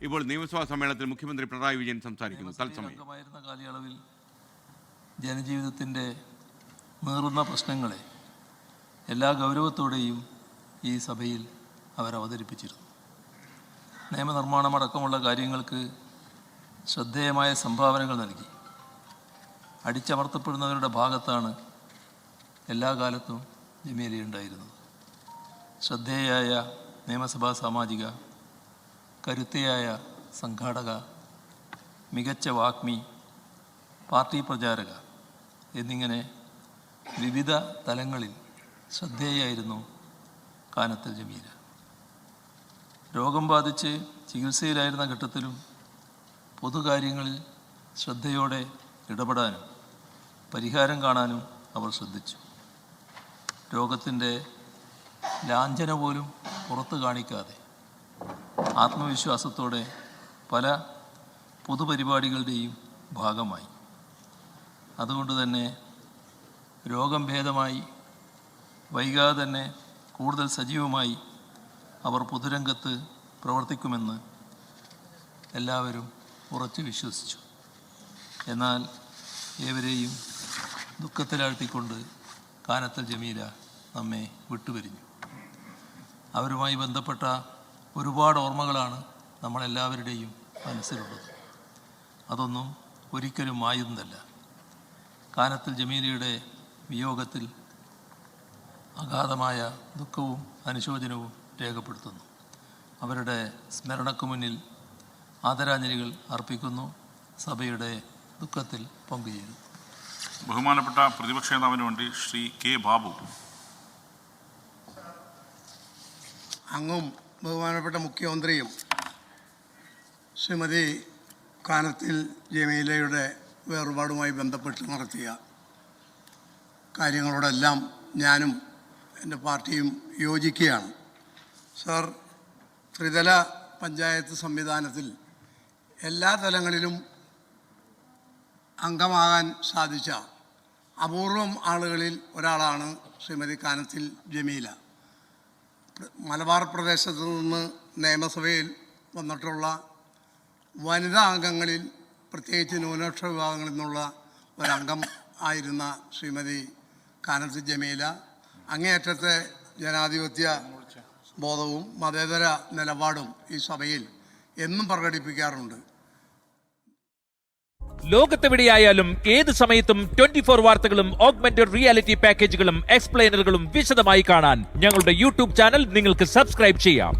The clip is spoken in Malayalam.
ഇപ്പോൾ നിയമസഭാ സമ്മേളനത്തിൽ മുഖ്യമന്ത്രി പിണറായി വിജയൻ സംസാരിക്കുന്നു. തത്സമയം കാലയളവിൽ ജനജീവിതത്തിൻ്റെ നീറുന്ന പ്രശ്നങ്ങളെ എല്ലാ ഗൗരവത്തോടെയും ഈ സഭയിൽ അവർ അവതരിപ്പിച്ചിരുന്നു. നിയമനിർമ്മാണമടക്കമുള്ള കാര്യങ്ങൾക്ക് ശ്രദ്ധേയമായ സംഭാവനകൾ നൽകി. അടിച്ചമർത്തപ്പെടുന്നവരുടെ ഭാഗത്താണ് എല്ലാ കാലത്തും ജമീലയുണ്ടായിരുന്നത്. ശ്രദ്ധേയയായ നിയമസഭാ സാമാജിക, കരുത്തയായ സംഘാടക, മികച്ച വാഗ്മി, പാർട്ടി പ്രചാരക എന്നിങ്ങനെ വിവിധ തലങ്ങളിൽ ശ്രദ്ധേയായിരുന്നു കാനത്തിൽ ജമീല. രോഗം ബാധിച്ച് ചികിത്സയിലായിരുന്ന ഘട്ടത്തിലും പൊതുകാര്യങ്ങളിൽ ശ്രദ്ധയോടെ ഇടപെടാനും പരിഹാരം കാണാനും അവർ ശ്രദ്ധിച്ചു. രോഗത്തിൻ്റെ ലാഞ്ചന പോലും പുറത്തു കാണിക്കാതെ ആത്മവിശ്വാസത്തോടെ പല പൊതുപരിപാടികളുടെയും ഭാഗമായി. അതുകൊണ്ട് തന്നെ രോഗം ഭേദമായി വൈകാതെ തന്നെ കൂടുതൽ സജീവമായി അവർ പൊതുരംഗത്ത് പ്രവർത്തിക്കുമെന്ന് എല്ലാവരും ഉറച്ചു വിശ്വസിച്ചു. എന്നാൽ ഏവരെയും ദുഃഖത്തിലാഴ്ത്തിക്കൊണ്ട് കാനത്തിൽ ജമീല നമ്മെ വിട്ടുപിരിഞ്ഞു. അവരുമായി ബന്ധപ്പെട്ട ഒരുപാട് ഓർമ്മകളാണ് നമ്മളെല്ലാവരുടെയും മനസ്സിലുള്ളത്. അതൊന്നും ഒരിക്കലും മായുന്നതല്ല. കാനത്തിൽ ജമീലയുടെ വിയോഗത്തിൽ അഗാധമായ ദുഃഖവും അനുശോചനവും രേഖപ്പെടുത്തുന്നു. അവരുടെ സ്മരണയ്ക്കു മുന്നിൽ ആദരാഞ്ജലികൾ അർപ്പിക്കുന്നു. സഭയുടെ ദുഃഖത്തിൽ പങ്കുചേരുന്നു. ബഹുമാനപ്പെട്ട പ്രതിപക്ഷ നേതാവിന് വേണ്ടി ശ്രീ കെ ബാബു. അങ്ങും ബഹുമാനപ്പെട്ട മുഖ്യമന്ത്രിയും ശ്രീമതി കാനത്തിൽ ജമീലയുടെ വേർപാടുമായി ബന്ധപ്പെട്ട് നടത്തിയ കാര്യങ്ങളോടെല്ലാം ഞാനും എൻ്റെ പാർട്ടിയും യോജിക്കുകയാണ്. സർ, ത്രിതല പഞ്ചായത്ത് സംവിധാനത്തിൽ എല്ലാ തലങ്ങളിലും അംഗമാകാൻ സാധിച്ച അപൂർവം ആളുകളിൽ ഒരാളാണ് ശ്രീമതി കാനത്തിൽ ജമീല. മലബാർ പ്രദേശത്ത് നിന്ന് നിയമസഭയിൽ വന്നിട്ടുള്ള വനിതാ അംഗങ്ങളിൽ, പ്രത്യേകിച്ച് ന്യൂനപക്ഷ വിഭാഗങ്ങളിൽ നിന്നുള്ള ഒരംഗം ആയിരുന്ന ശ്രീമതി കാനത്തിൽ ജമീല അങ്ങേയറ്റത്തെ ജനാധിപത്യ ബോധവും മതേതര നിലപാടും ഈ സഭയിൽ എന്നും പ്രകടിപ്പിക്കാറുണ്ട്. ലോകത്തെവിടെയായാലും ഏത് സമയത്തും 24 വാർത്തകളും ഓഗ്മെന്റഡ് റിയാലിറ്റി പാക്കേജുകളും എക്സ്പ്ലെയിനറുകളും വിശദമായി കാണാൻ ഞങ്ങളുടെ യൂട്യൂബ് ചാനൽ നിങ്ങൾക്ക് സബ്സ്ക്രൈബ് ചെയ്യാം.